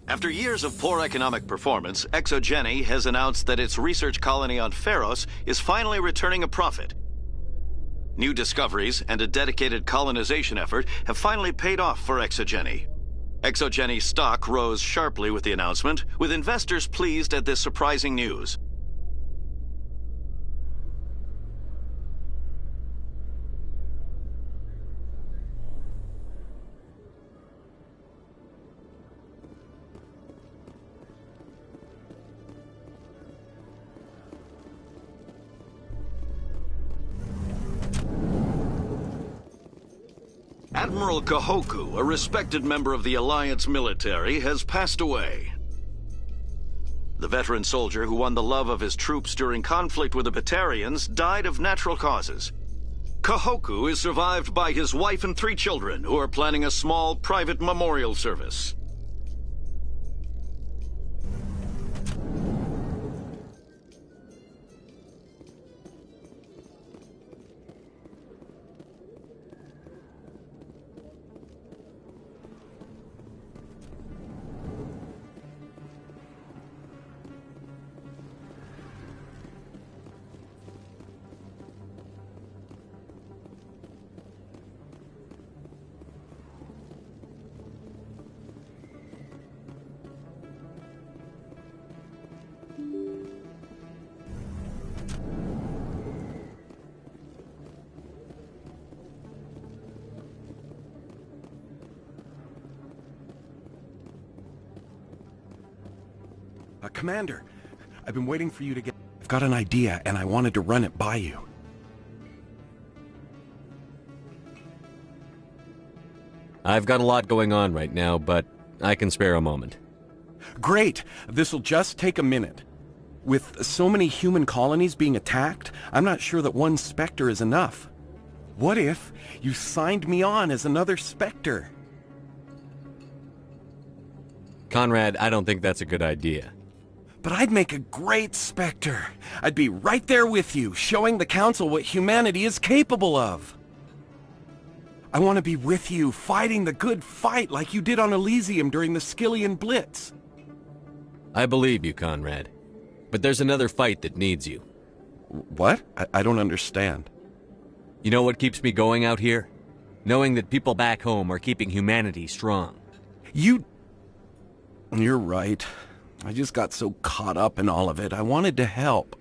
After years of poor economic performance, Exogeny has announced that its research colony on Pharos is finally returning a profit. New discoveries and a dedicated colonization effort have finally paid off for Exogeny. Exogeny's stock rose sharply with the announcement, with investors pleased at this surprising news. Admiral Kahoku, a respected member of the Alliance military, has passed away. The veteran soldier who won the love of his troops during conflict with the Batarians died of natural causes. Kahoku is survived by his wife and 3 children, who are planning a small private memorial service. Commander, I've been waiting for you to get... I've got an idea, and I wanted to run it by you. I've got a lot going on right now, but I can spare a moment. Great! This'll just take a minute. With so many human colonies being attacked, I'm not sure that one Spectre is enough. What if you signed me on as another Spectre? Conrad, I don't think that's a good idea. But I'd make a great Spectre. I'd be right there with you, showing the Council what humanity is capable of. I want to be with you, fighting the good fight like you did on Elysium during the Skyllian Blitz. I believe you, Conrad. But there's another fight that needs you. What? I don't understand. You know what keeps me going out here? Knowing that people back home are keeping humanity strong. You're right. I just got so caught up in all of it. I wanted to help.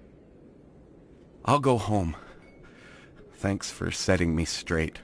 I'll go home. Thanks for setting me straight.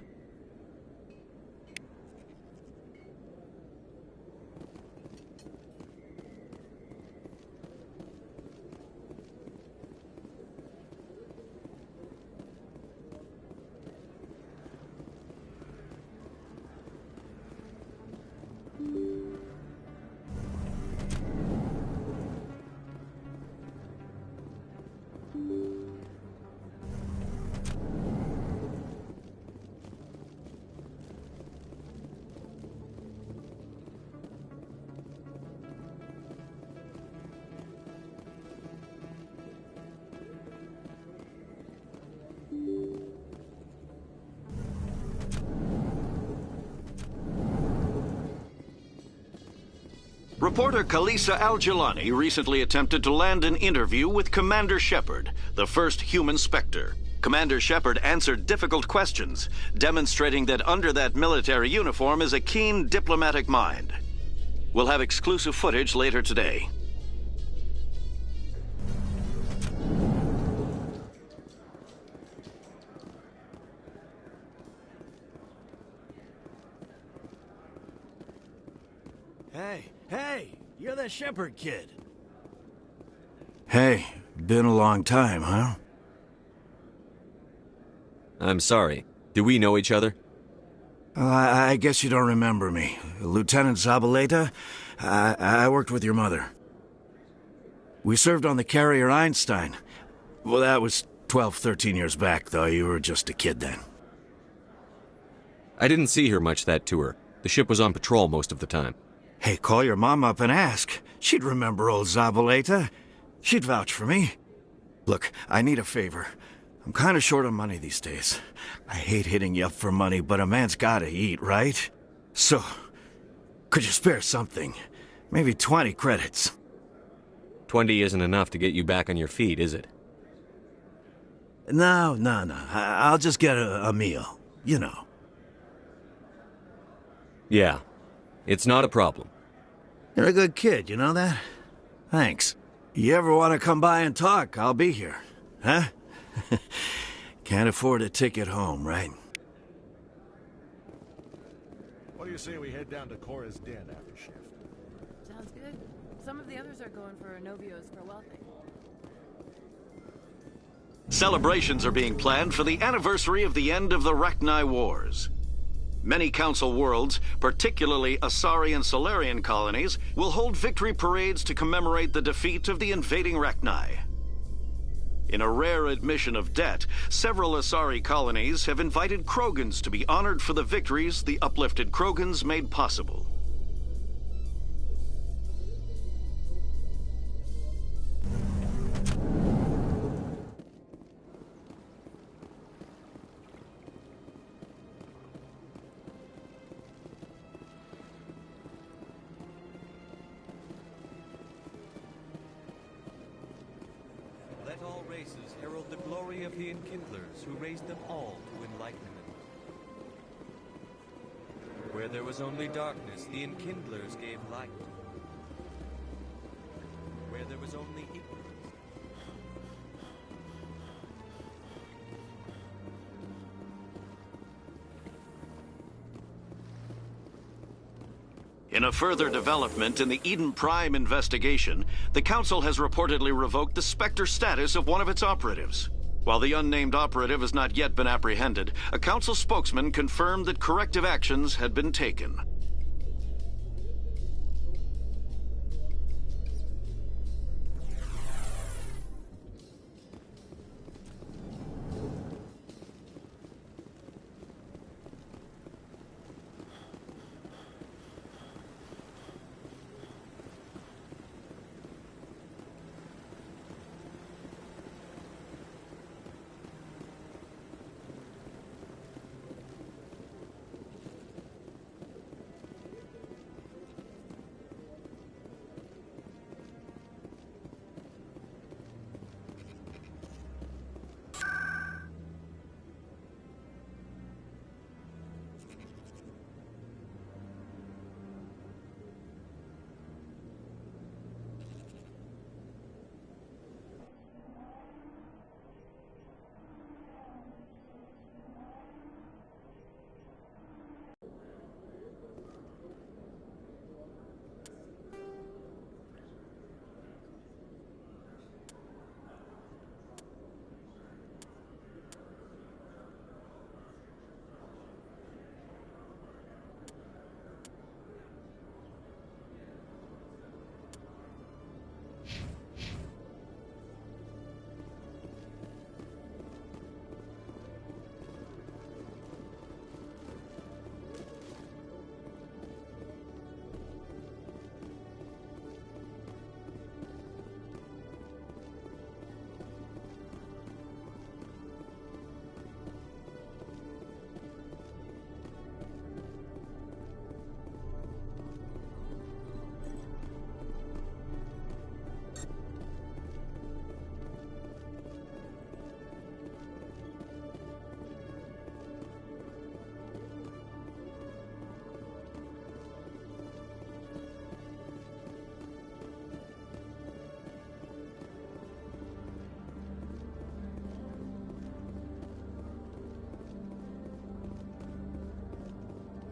Reporter Kalisa Al-Jilani recently attempted to land an interview with Commander Shepard, the first human Spectre. Commander Shepard answered difficult questions, demonstrating that under that military uniform is a keen diplomatic mind. We'll have exclusive footage later today. Hey, you're that Shepard kid. Hey, been a long time, huh? I'm sorry. Do we know each other? I guess you don't remember me. Lieutenant Zabaleta? I worked with your mother. We served on the carrier Einstein. Well, that was 12, 13 years back, though. You were just a kid then. I didn't see her much that tour. The ship was on patrol most of the time. Hey, call your mom up and ask. She'd remember old Zabaleta. She'd vouch for me. Look, I need a favor. I'm kind of short on money these days. I hate hitting you up for money, but a man's gotta eat, right? So, could you spare something? Maybe 20 credits. 20 isn't enough to get you back on your feet, is it? No. I'll just get a meal. You know. Yeah. It's not a problem. You're a good kid, you know that? Thanks. You ever want to come by and talk, I'll be here. Huh? Can't afford a ticket home, right? What do you say we head down to Cora's Den after shift? Sounds good. Some of the others are going for Novio's farewell thing. Celebrations are being planned for the anniversary of the end of the Rachni Wars. Many Council worlds, particularly Asari and Solarian colonies, will hold victory parades to commemorate the defeat of the invading Rachni. In a rare admission of debt, several Asari colonies have invited Krogans to be honored for the victories the uplifted Krogans made possible. Let all races herald the glory of the Enkindlers who raised them all to enlightenment. Where there was only darkness, the Enkindlers gave light. Where there was only ignorance. In a further development in the Eden Prime investigation, the Council has reportedly revoked the Spectre status of one of its operatives. While the unnamed operative has not yet been apprehended, a Council spokesman confirmed that corrective actions had been taken.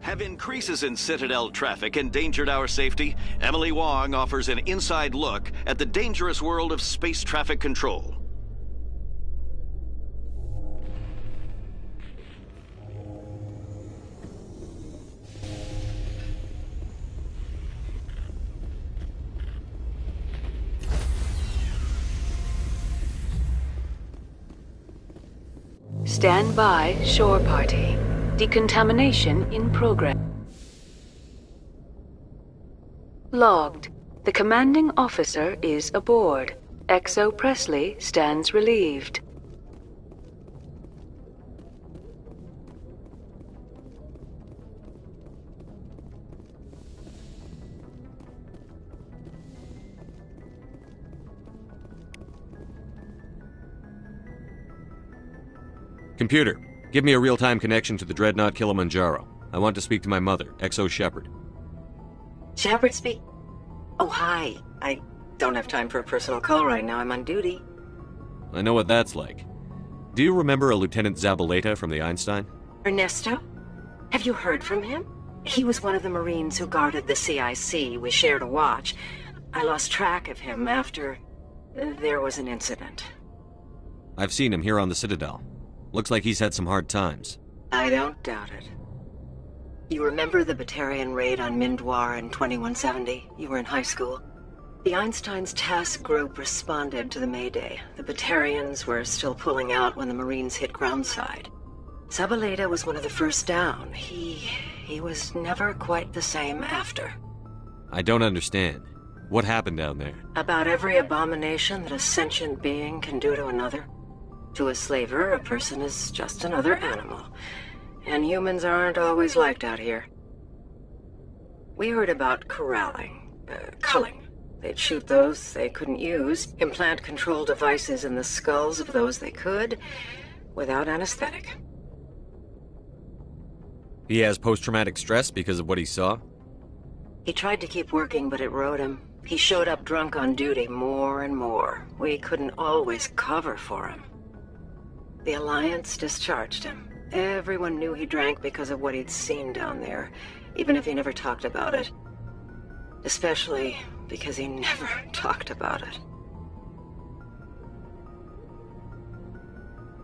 Have increases in Citadel traffic endangered our safety? Emily Wong offers an inside look at the dangerous world of space traffic control. Stand by, shore party. Decontamination in progress. Logged. The commanding officer is aboard. XO Presley stands relieved. Computer, give me a real-time connection to the Dreadnought Kilimanjaro. I want to speak to my mother, XO Shepard. Shepard speak? Oh, hi. I don't have time for a personal call right now. I'm on duty. I know what that's like. Do you remember a Lieutenant Zabaleta from the Einstein? Ernesto? Have you heard from him? He was one of the Marines who guarded the CIC. We shared a watch. I lost track of him after there was an incident. I've seen him here on the Citadel. Looks like he's had some hard times. I don't doubt it. You remember the Batarian raid on Mindwar in 2170? You were in high school. The Einstein's task group responded to the Mayday. The Batarians were still pulling out when the Marines hit groundside. Zabaleta was one of the first down. He was never quite the same after. I don't understand. What happened down there? About every abomination that a sentient being can do to another. To a slaver, a person is just another animal. And humans aren't always liked out here. We heard about culling. They'd shoot those they couldn't use, implant control devices in the skulls of those they could, without anesthetic. He has post-traumatic stress because of what he saw? He tried to keep working, but it rode him. He showed up drunk on duty more and more. We couldn't always cover for him. The Alliance discharged him. Everyone knew he drank because of what he'd seen down there, even if he never talked about it. Especially because he never talked about it.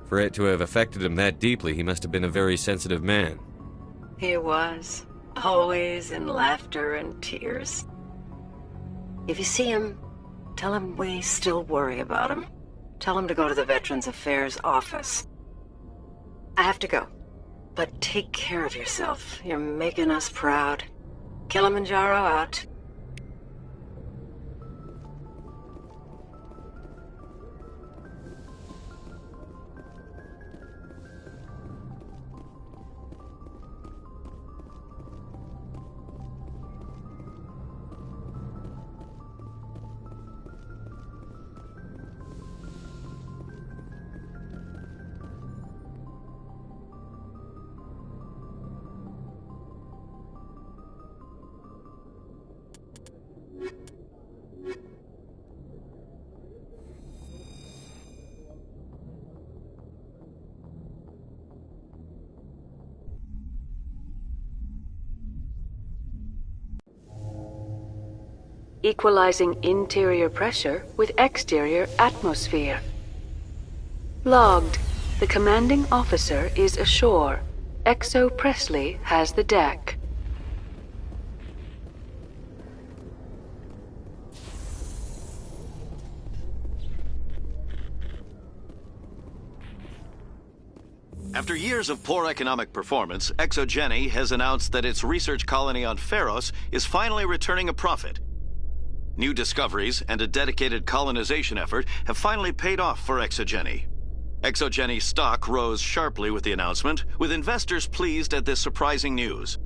For it to have affected him that deeply, he must have been a very sensitive man. He was. Always in laughter and tears. If you see him, tell him we still worry about him. Tell him to go to the Veterans Affairs office. I have to go. But take care of yourself. You're making us proud. Kilimanjaro out. Equalizing interior pressure with exterior atmosphere. Logged. The commanding officer is ashore. XO Presley has the deck. After years of poor economic performance, ExoGeni has announced that its research colony on Feros is finally returning a profit. New discoveries and a dedicated colonization effort have finally paid off for ExoGeni. ExoGeni stock rose sharply with the announcement, with investors pleased at this surprising news.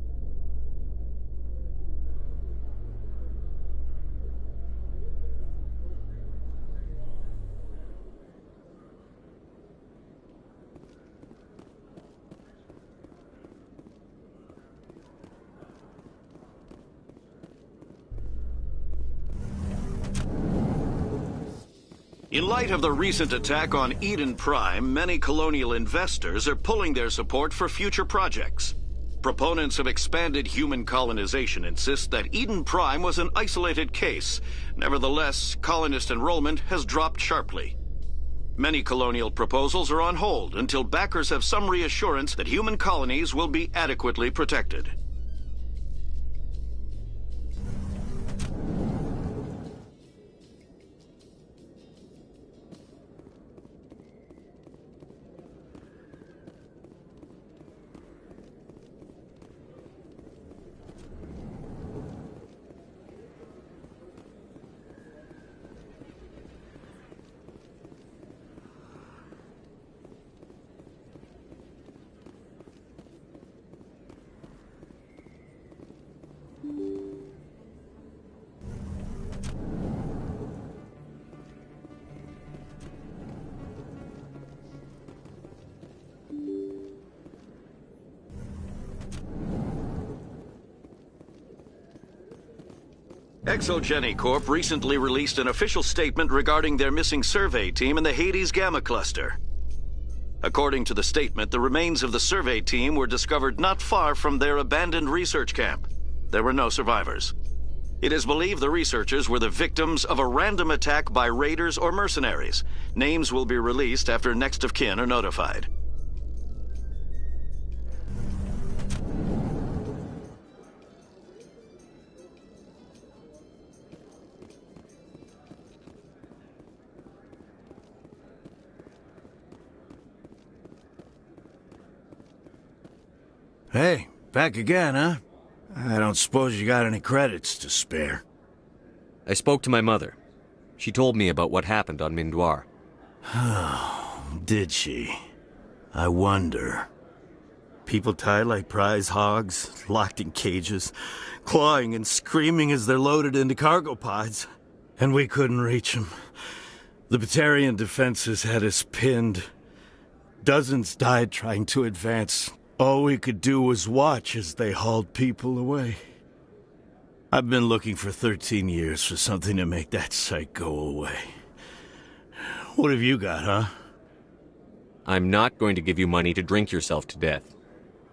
In light of the recent attack on Eden Prime, many colonial investors are pulling their support for future projects. Proponents of expanded human colonization insist that Eden Prime was an isolated case. Nevertheless, colonist enrollment has dropped sharply. Many colonial proposals are on hold until backers have some reassurance that human colonies will be adequately protected. Exogeny Corp recently released an official statement regarding their missing survey team in the Hades Gamma Cluster. According to the statement, the remains of the survey team were discovered not far from their abandoned research camp. There were no survivors. It is believed the researchers were the victims of a random attack by raiders or mercenaries. Names will be released after next of kin are notified. Hey, back again, huh? I don't suppose you got any credits to spare. I spoke to my mother. She told me about what happened on Mindoir. Did she? I wonder. People tied like prize hogs, locked in cages, clawing and screaming as they're loaded into cargo pods. And we couldn't reach them. The Batarian defenses had us pinned. Dozens died trying to advance. All we could do was watch as they hauled people away. I've been looking for 13 years for something to make that sight go away. What have you got, huh? I'm not going to give you money to drink yourself to death.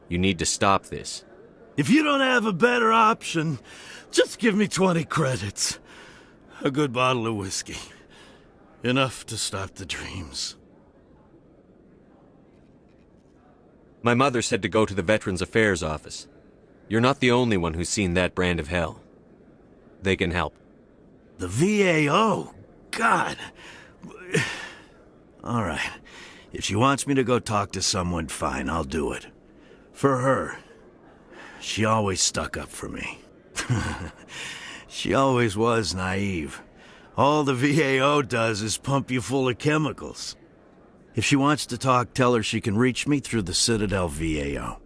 You need to stop this. If you don't have a better option, just give me 20 credits. A good bottle of whiskey. Enough to stop the dreams. My mother said to go to the Veterans Affairs office. You're not the only one who's seen that brand of hell. They can help. The VAO? God. All right. If she wants me to go talk to someone, fine, I'll do it. For her. She always stuck up for me. She always was naive. All the VAO does is pump you full of chemicals. If she wants to talk, tell her she can reach me through the Citadel VAO.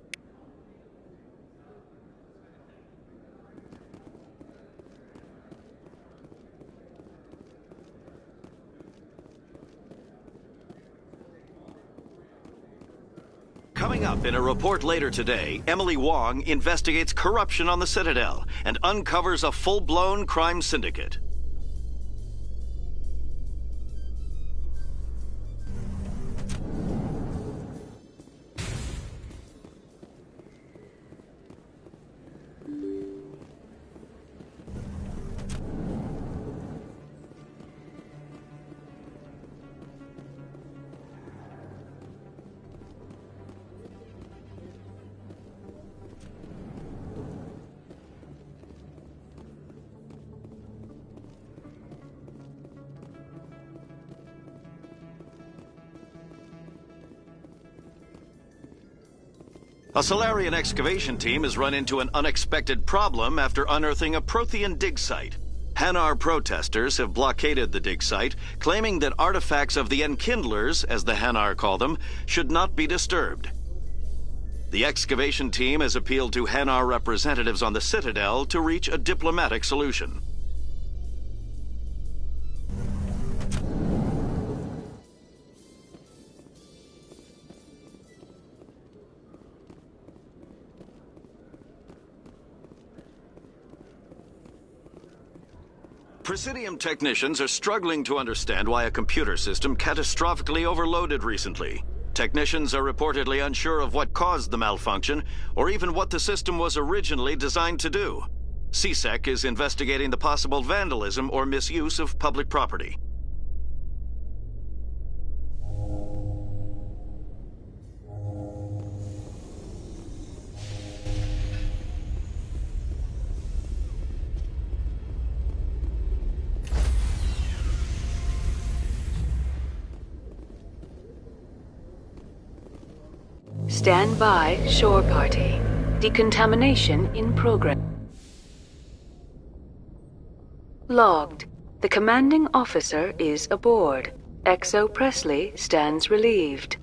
Coming up in a report later today, Emily Wong investigates corruption on the Citadel and uncovers a full-blown crime syndicate. A Solarian excavation team has run into an unexpected problem after unearthing a Prothean dig site. Hanar protesters have blockaded the dig site, claiming that artifacts of the Enkindlers, as the Hanar call them, should not be disturbed. The excavation team has appealed to Hanar representatives on the Citadel to reach a diplomatic solution. Presidium technicians are struggling to understand why a computer system catastrophically overloaded recently. Technicians are reportedly unsure of what caused the malfunction, or even what the system was originally designed to do. CSEC is investigating the possible vandalism or misuse of public property. Stand by, shore party. Decontamination in progress. Logged. The commanding officer is aboard. XO Presley stands relieved.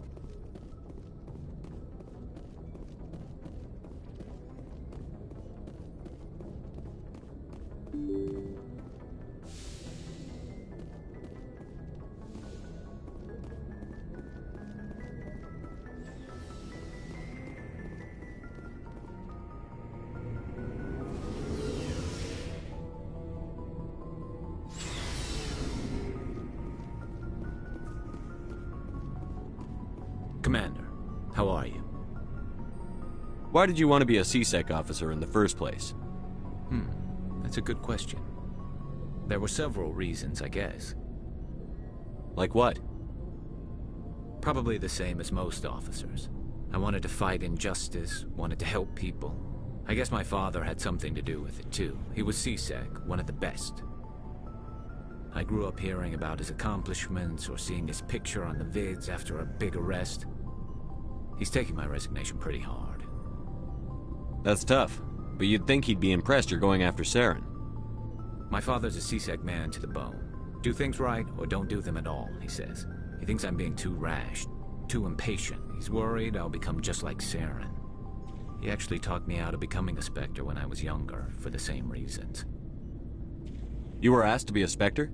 Why did you want to be a CSEC officer in the first place? That's a good question. There were several reasons, I guess. Like what? Probably the same as most officers. I wanted to fight injustice, wanted to help people. I guess my father had something to do with it too. He was CSEC, one of the best. I grew up hearing about his accomplishments or seeing his picture on the vids after a big arrest. He's taking my resignation pretty hard. That's tough, but you'd think he'd be impressed you're going after Saren. My father's a CSEC man to the bone. Do things right or don't do them at all, he says. He thinks I'm being too rash, too impatient. He's worried I'll become just like Saren. He actually talked me out of becoming a Spectre when I was younger, for the same reasons. You were asked to be a Spectre?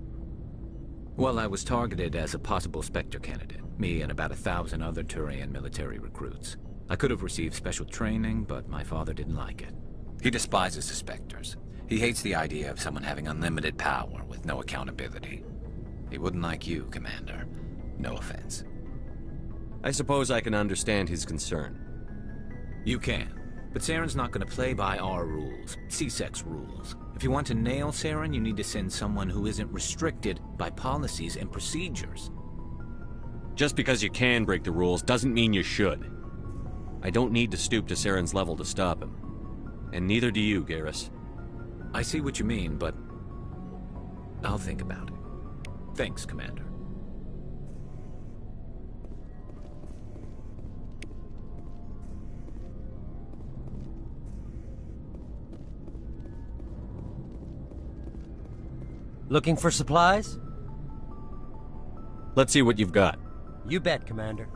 Well, I was targeted as a possible Spectre candidate. Me and about 1,000 other Turian military recruits. I could have received special training, but my father didn't like it. He despises the Spectres. He hates the idea of someone having unlimited power with no accountability. He wouldn't like you, Commander. No offense. I suppose I can understand his concern. You can. But Saren's not going to play by our rules, CSEC's rules. If you want to nail Saren, you need to send someone who isn't restricted by policies and procedures. Just because you can break the rules doesn't mean you should. I don't need to stoop to Saren's level to stop him. And neither do you, Garrus. I see what you mean, but I'll think about it. Thanks, Commander. Looking for supplies? Let's see what you've got. You bet, Commander.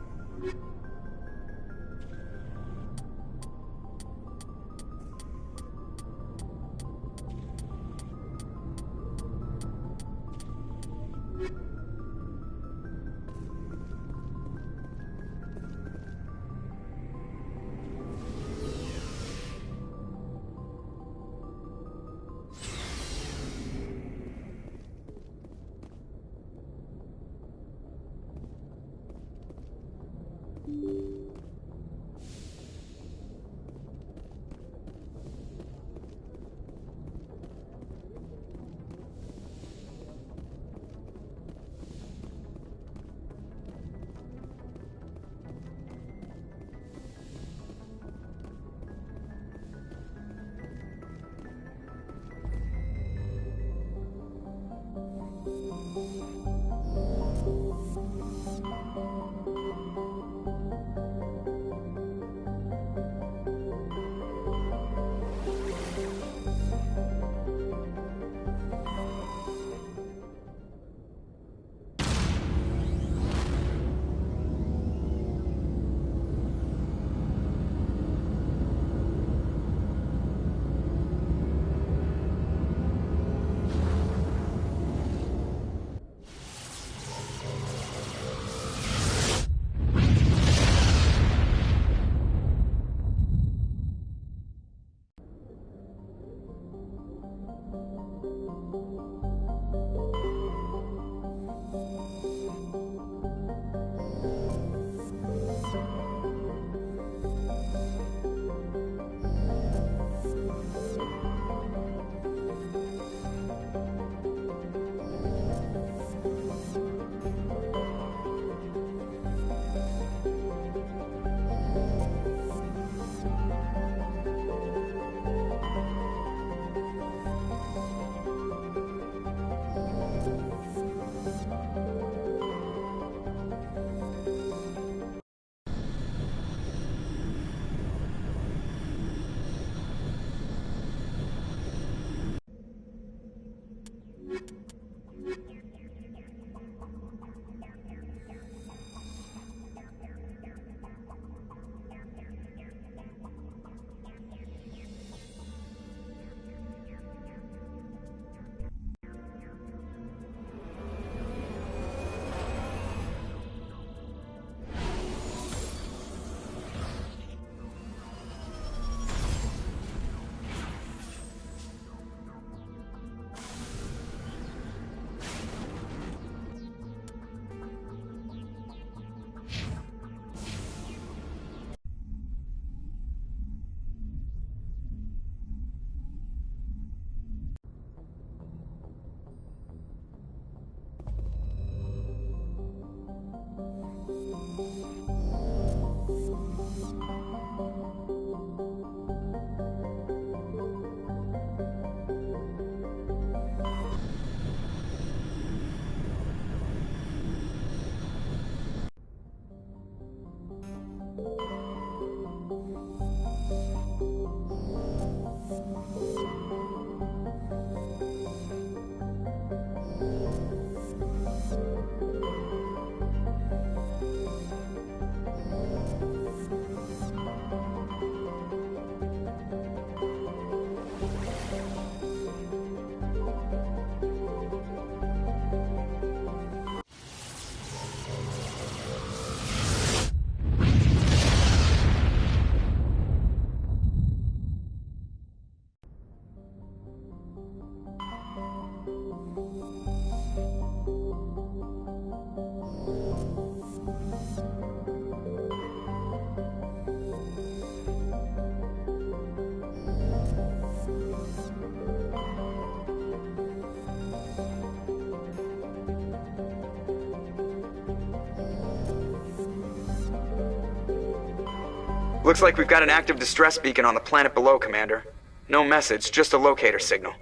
Looks like we've got an active distress beacon on the planet below, Commander. No message, just a locator signal.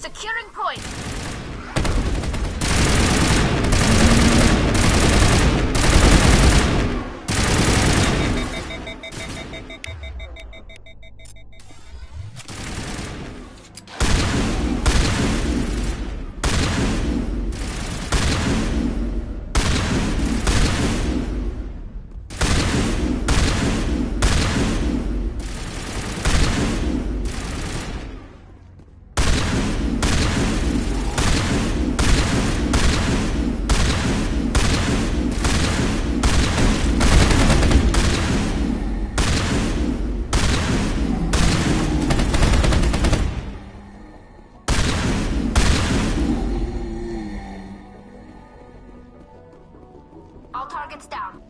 Securing point. All targets down.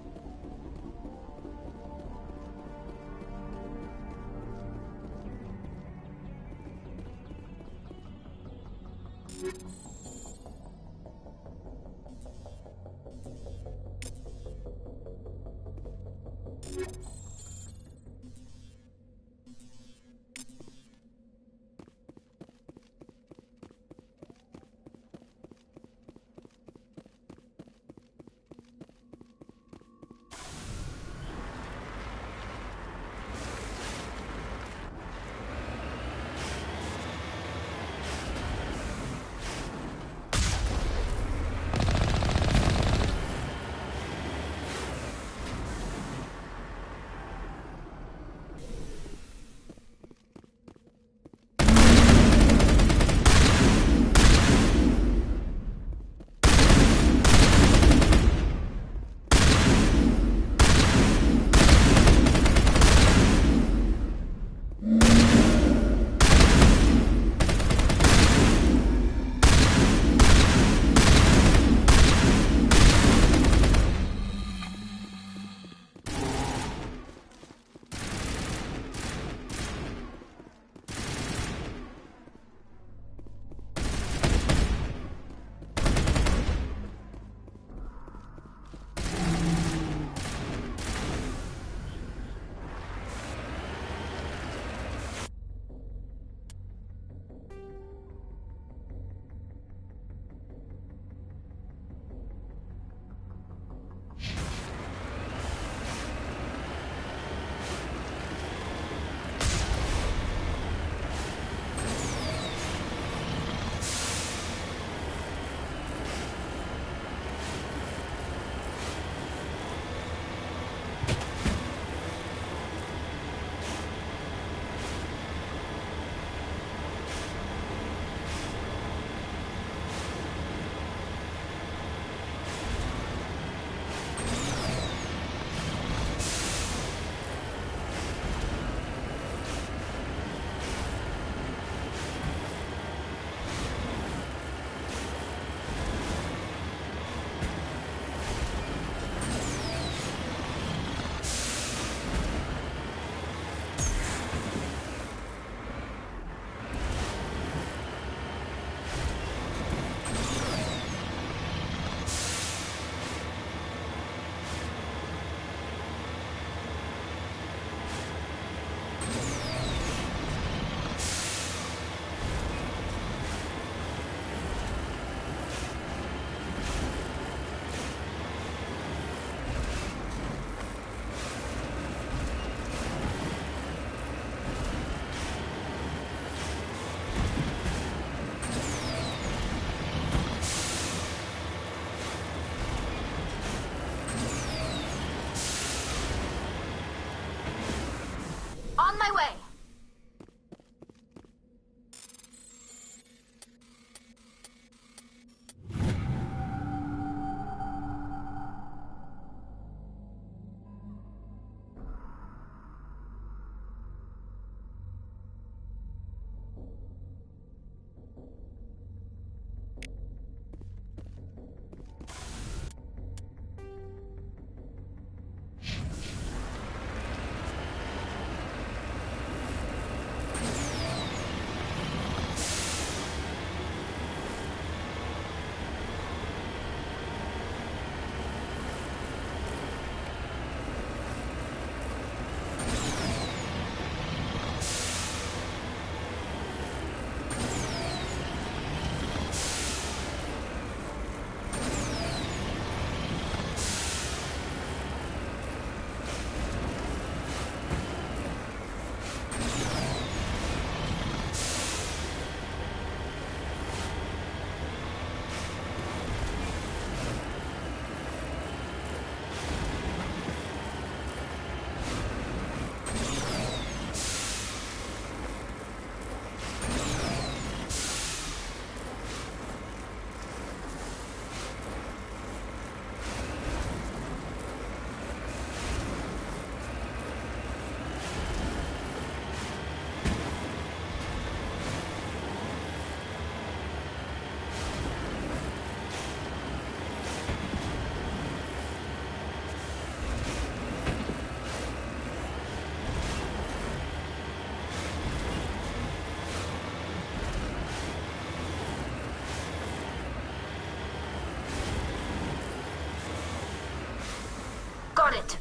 my way. Got it.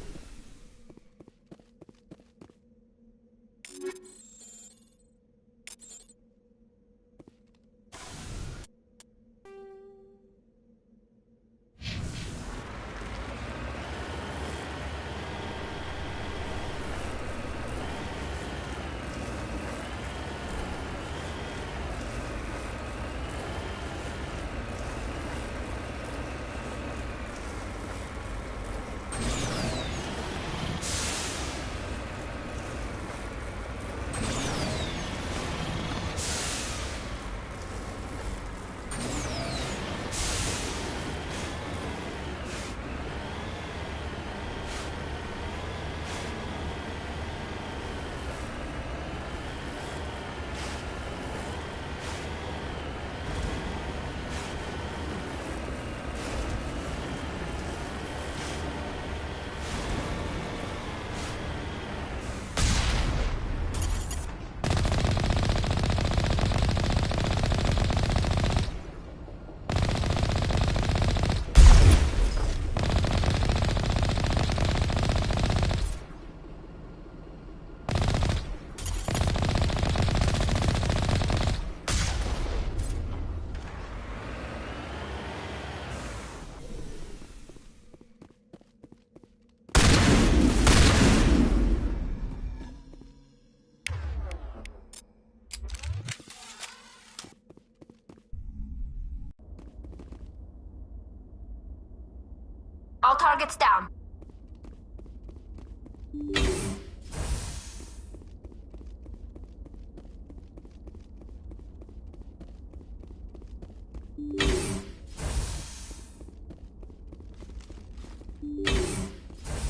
All targets down.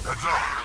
Heads up!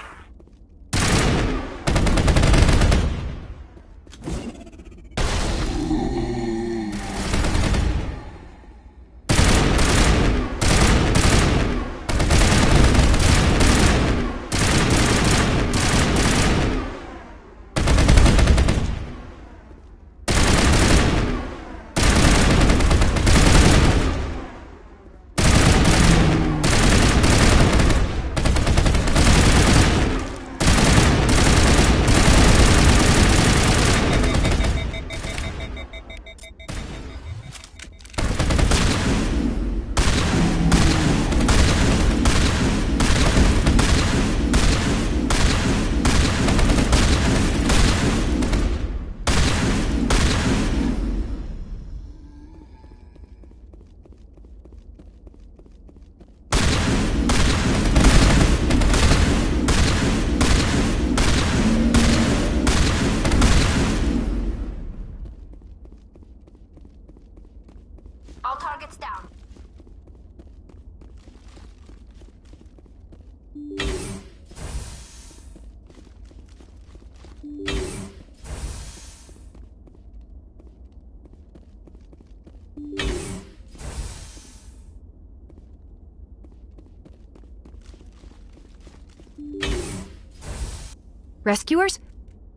Rescuers?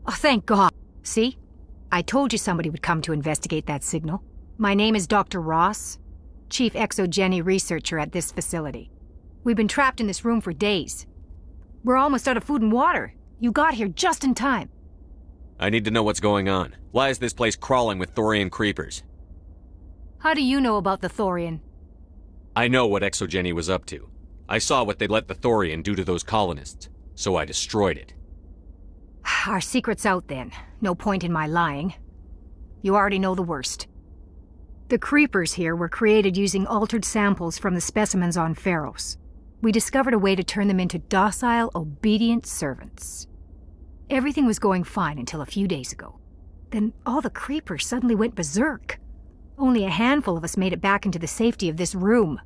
Oh, thank God. See? I told you somebody would come to investigate that signal. My name is Dr. Ross, Chief ExoGeni researcher at this facility. We've been trapped in this room for days. We're almost out of food and water. You got here just in time. I need to know what's going on. Why is this place crawling with Thorian creepers? How do you know about the Thorian? I know what ExoGeni was up to. I saw what they let the Thorian do to those colonists, so I destroyed it. Our secret's out then. No point in my lying. You already know the worst. The creepers here were created using altered samples from the specimens on Pharos. We discovered a way to turn them into docile, obedient servants. Everything was going fine until a few days ago. Then all the creepers suddenly went berserk. Only a handful of us made it back into the safety of this room.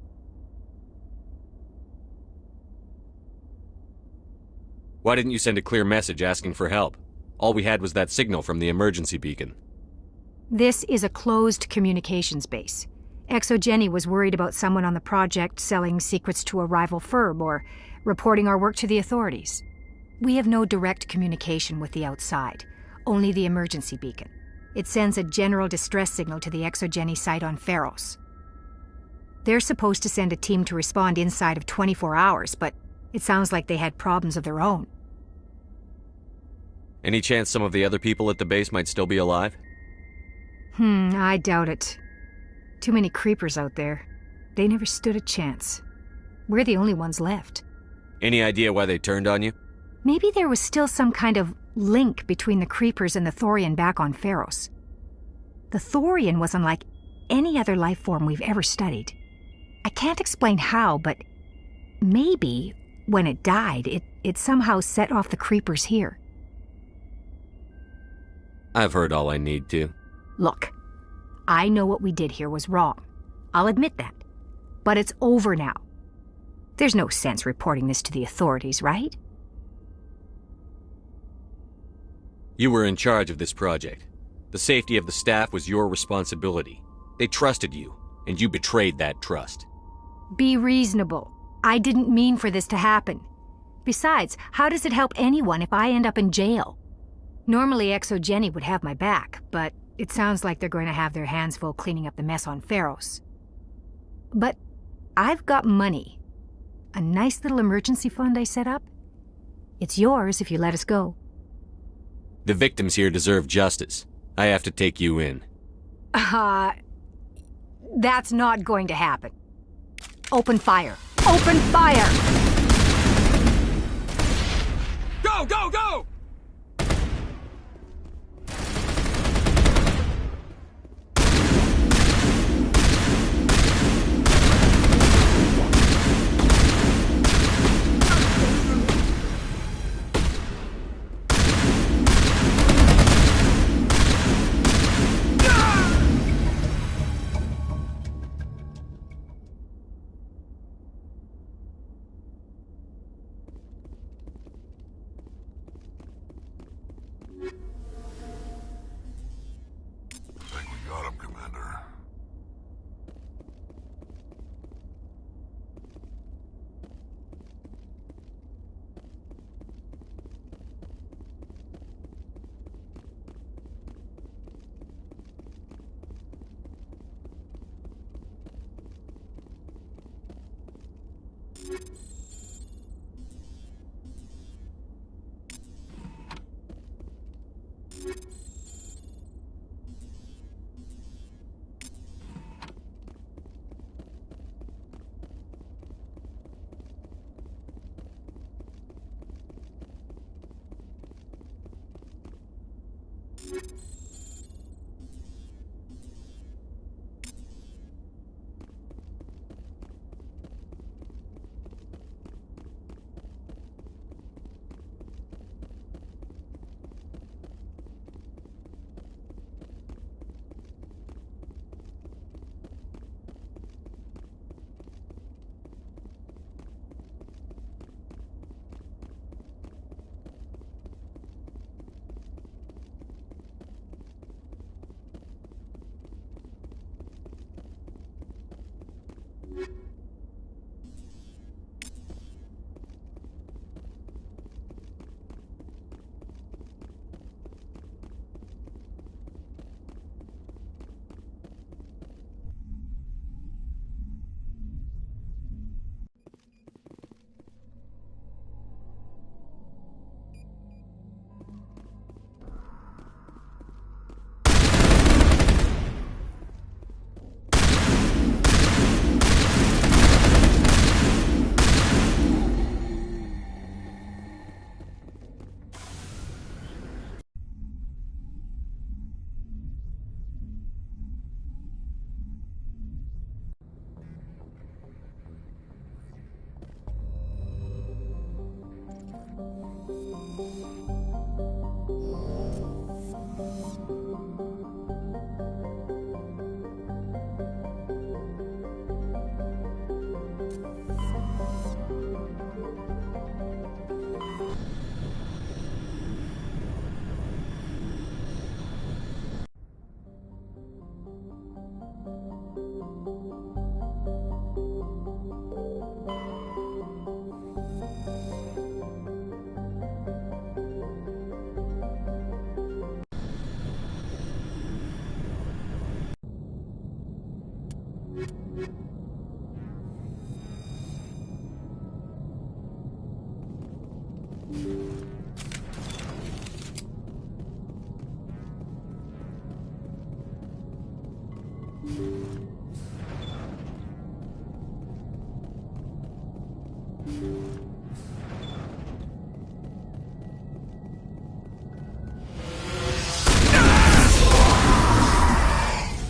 Why didn't you send a clear message asking for help? All we had was that signal from the emergency beacon. This is a closed communications base. ExoGeni was worried about someone on the project selling secrets to a rival firm or reporting our work to the authorities. We have no direct communication with the outside, only the emergency beacon. It sends a general distress signal to the ExoGeni site on Pharos. They're supposed to send a team to respond inside of 24 hours, but it sounds like they had problems of their own. Any chance some of the other people at the base might still be alive? I doubt it. Too many creepers out there. They never stood a chance. We're the only ones left. Any idea why they turned on you? Maybe there was still some kind of link between the creepers and the Thorian back on Pharos. The Thorian was unlike any other life form we've ever studied. I can't explain how, but maybe when it died, it somehow set off the creepers here. I've heard all I need to. Look, I know what we did here was wrong. I'll admit that. But it's over now. There's no sense reporting this to the authorities, right? You were in charge of this project. The safety of the staff was your responsibility. They trusted you, and you betrayed that trust. Be reasonable. I didn't mean for this to happen. Besides, how does it help anyone if I end up in jail? Normally ExoGeni would have my back, but it sounds like they're going to have their hands full cleaning up the mess on Pharos. But I've got money. A nice little emergency fund I set up. It's yours if you let us go. The victims here deserve justice. I have to take you in. That's not going to happen. Open fire. Open fire! Go, go, go!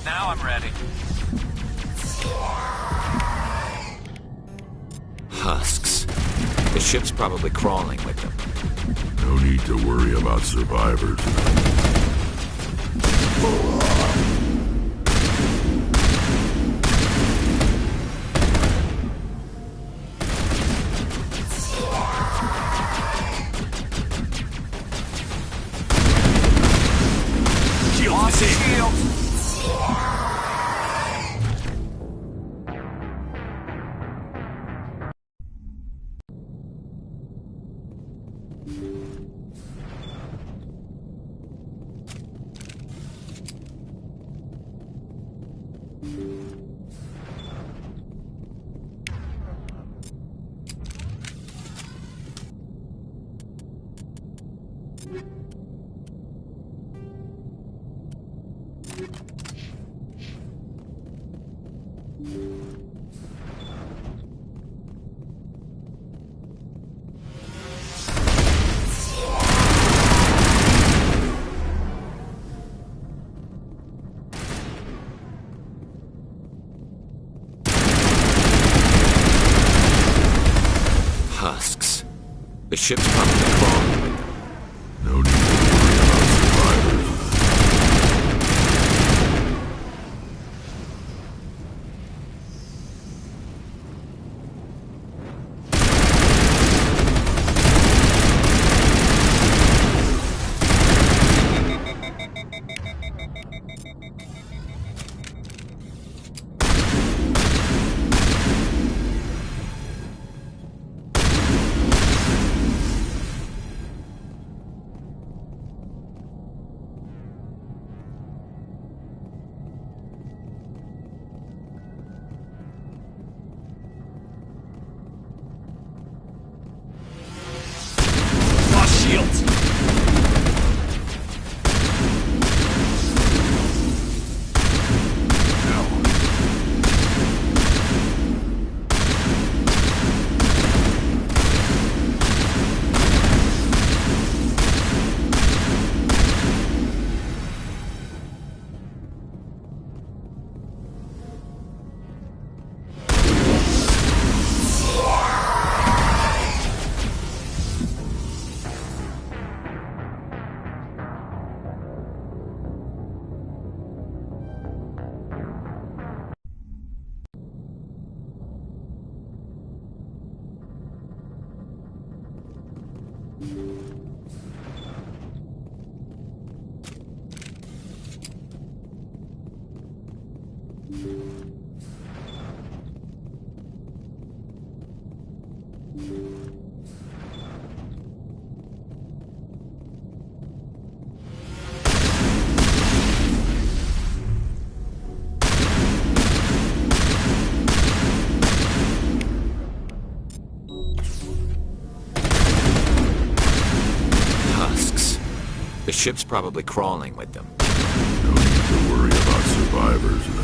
Now I'm ready. Husks. The ship's probably crawling with them. No need to worry about survivors. Husks. The ship's probably crawling with them. No need to worry about survivors. Husks. The ship's probably crawling with them. No need to worry about survivors then.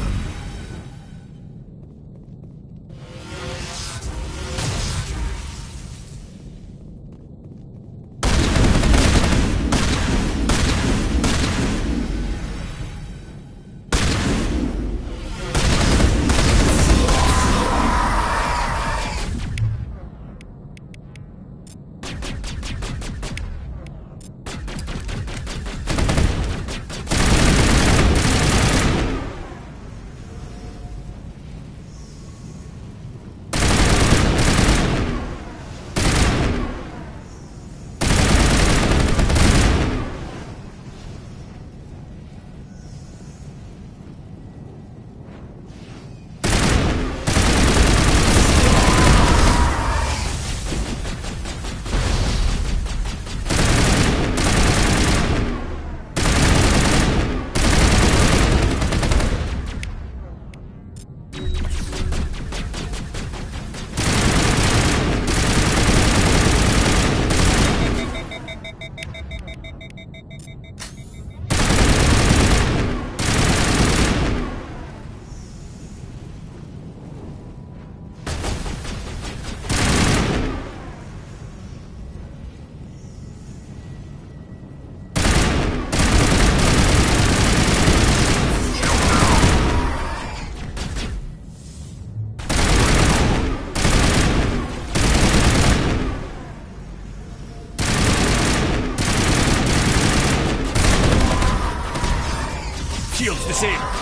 to see.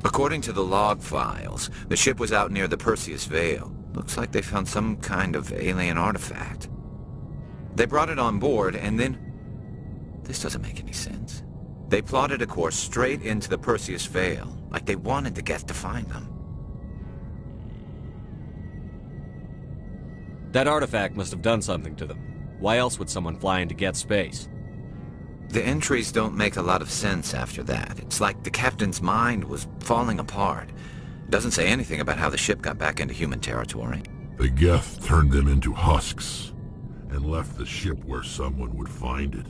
According to the log files, the ship was out near the Perseus Vale. Looks like they found some kind of alien artifact. They brought it on board, and then... This doesn't make any sense. They plotted a course straight into the Perseus Vale, like they wanted the Geth to find them. That artifact must have done something to them. Why else would someone fly into Geth space? The entries don't make a lot of sense after that. It's like the captain's mind was falling apart. It doesn't say anything about how the ship got back into human territory. The Geth turned them into husks and left the ship where someone would find it,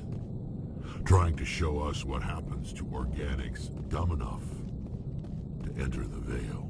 trying to show us what happens to organics dumb enough to enter the Vale.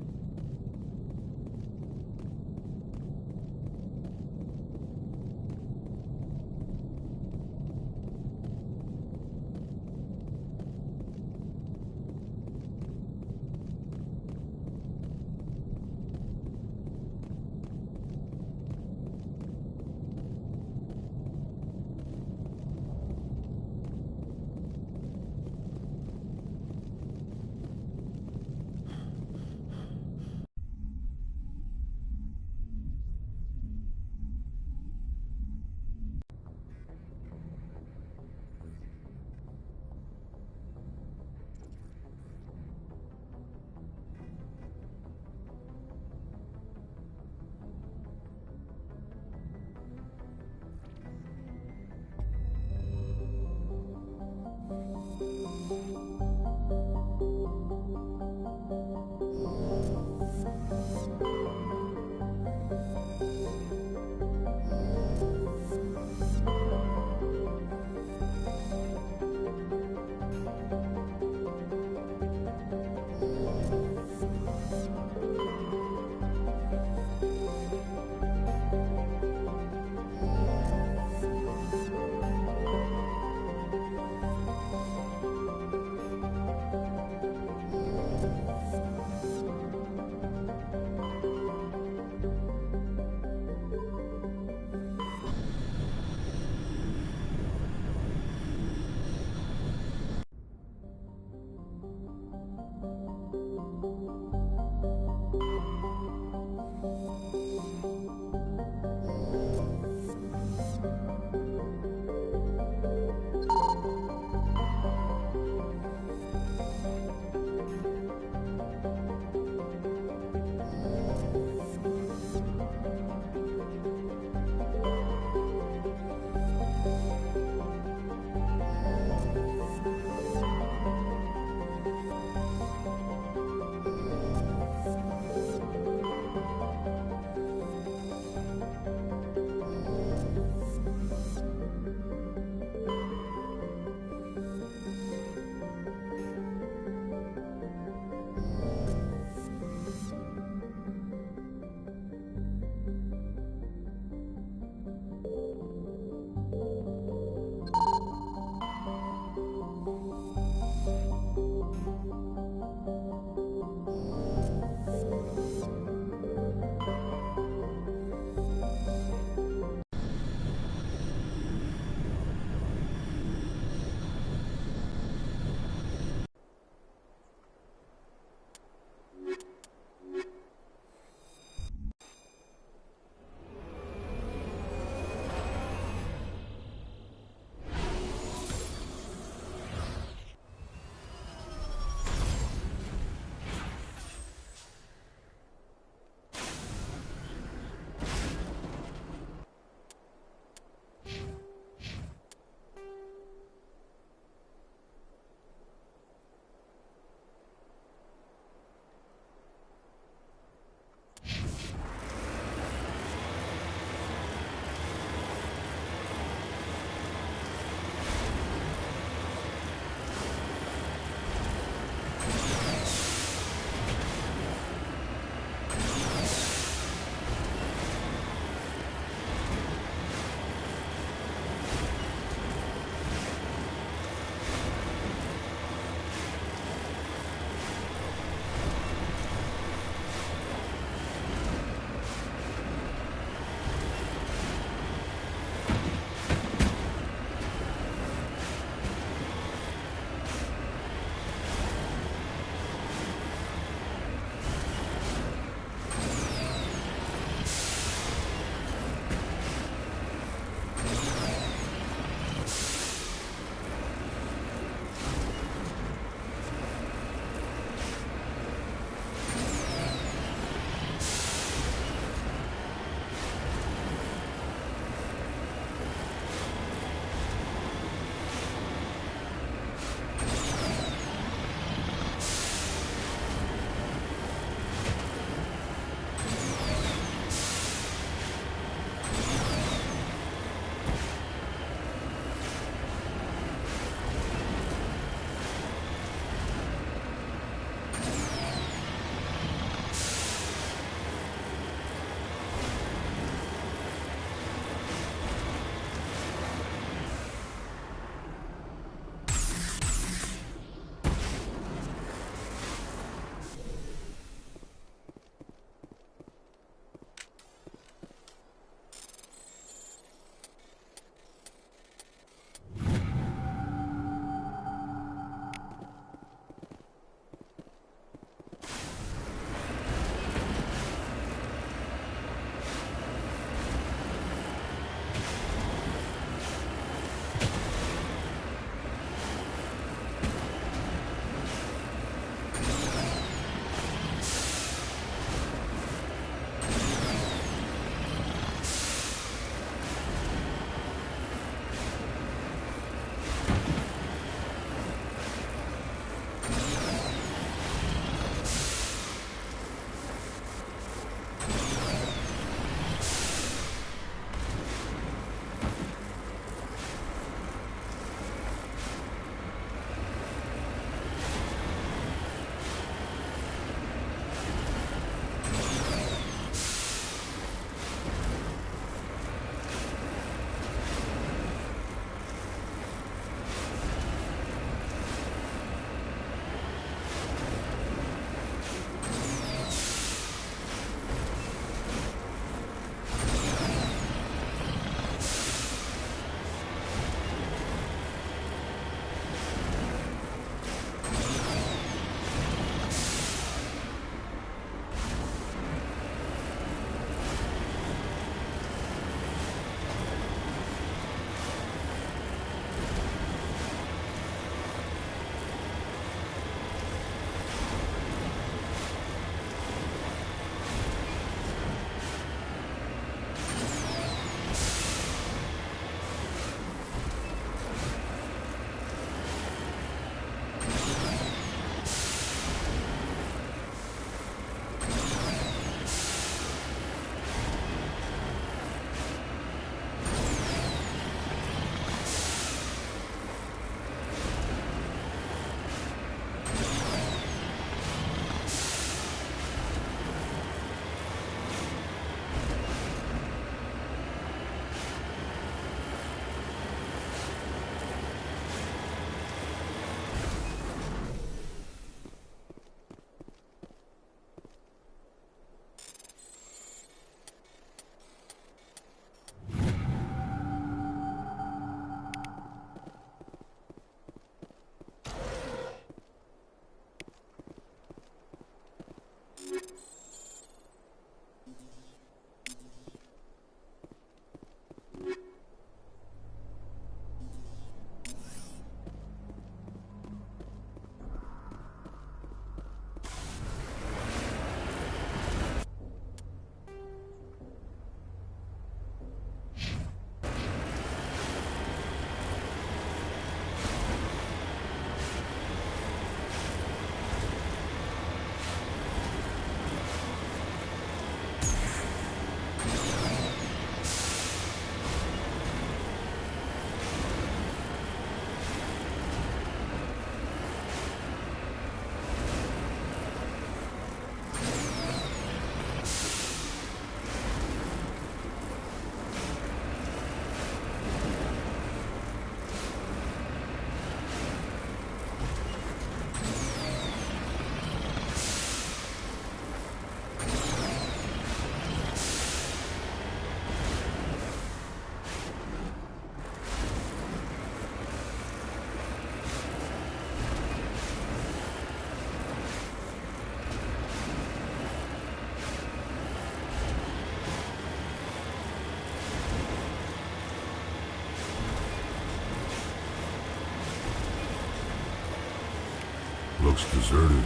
looks deserted.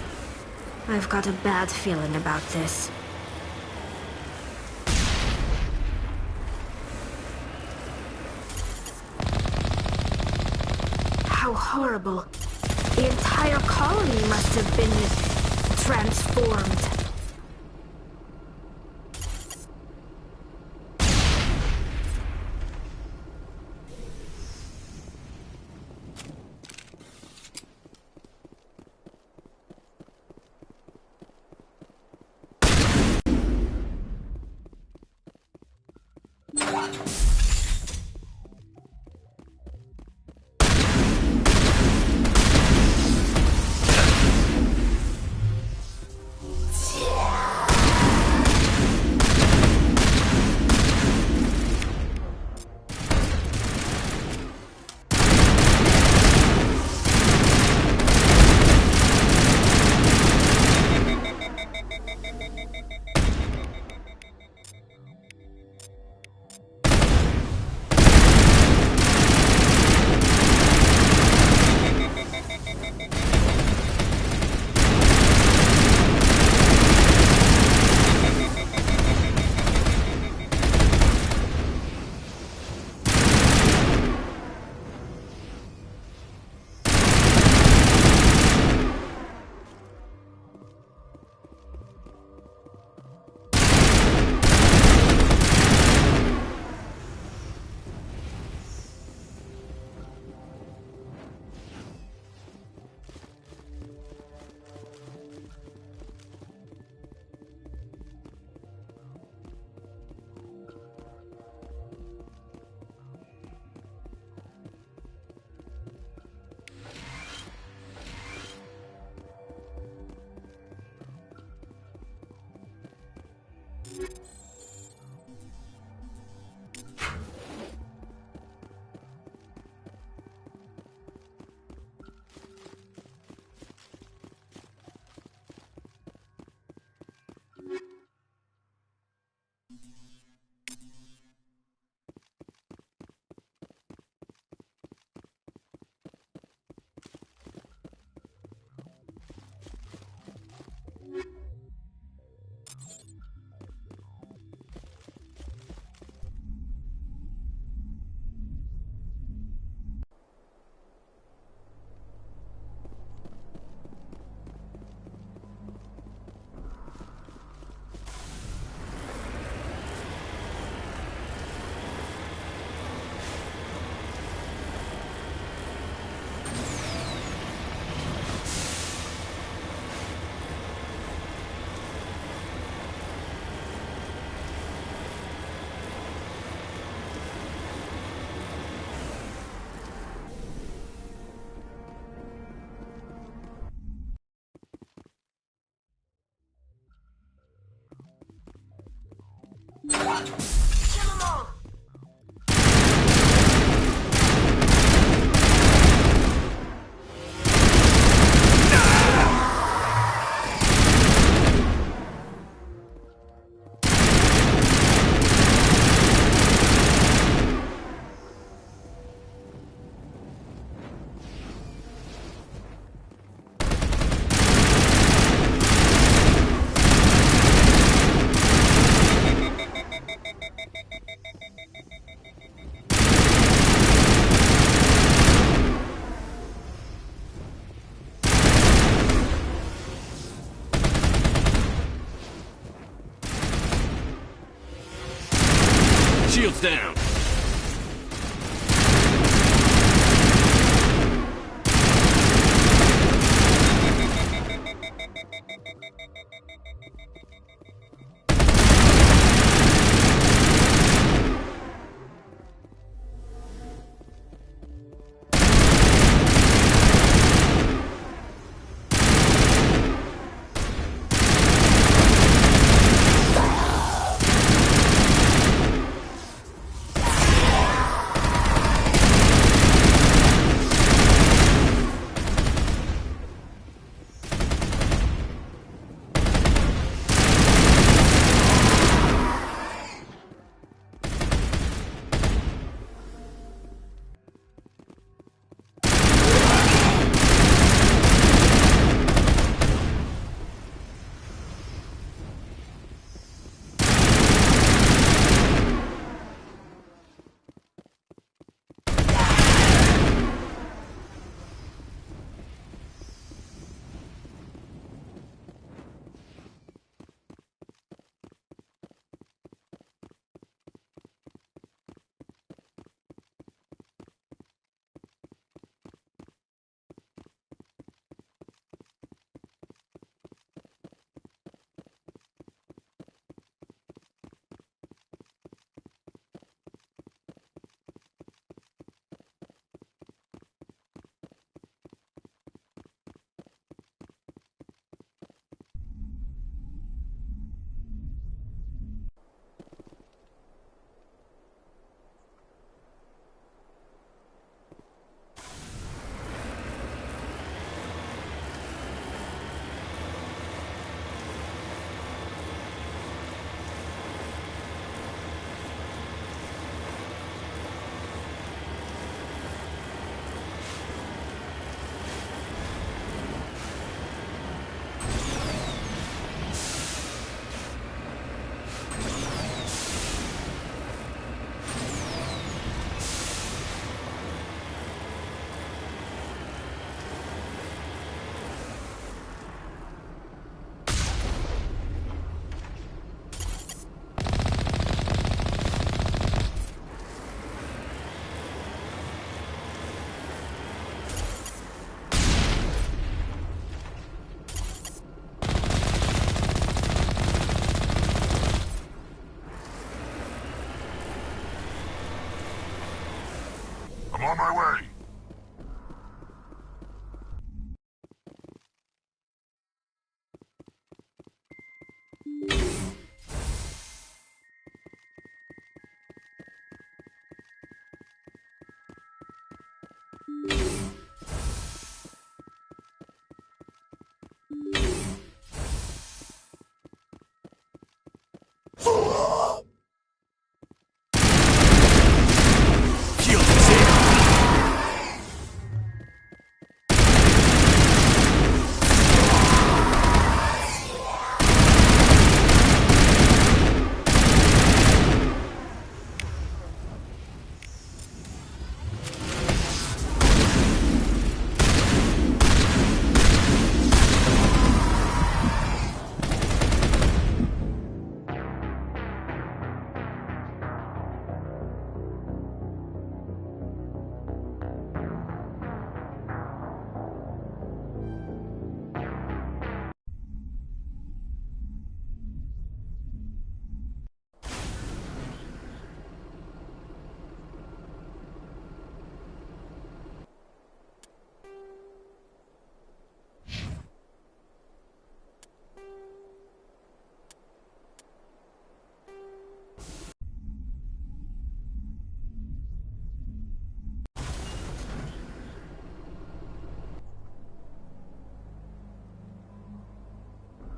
I've got a bad feeling about this. How horrible. The entire colony must have been transformed. Shields down.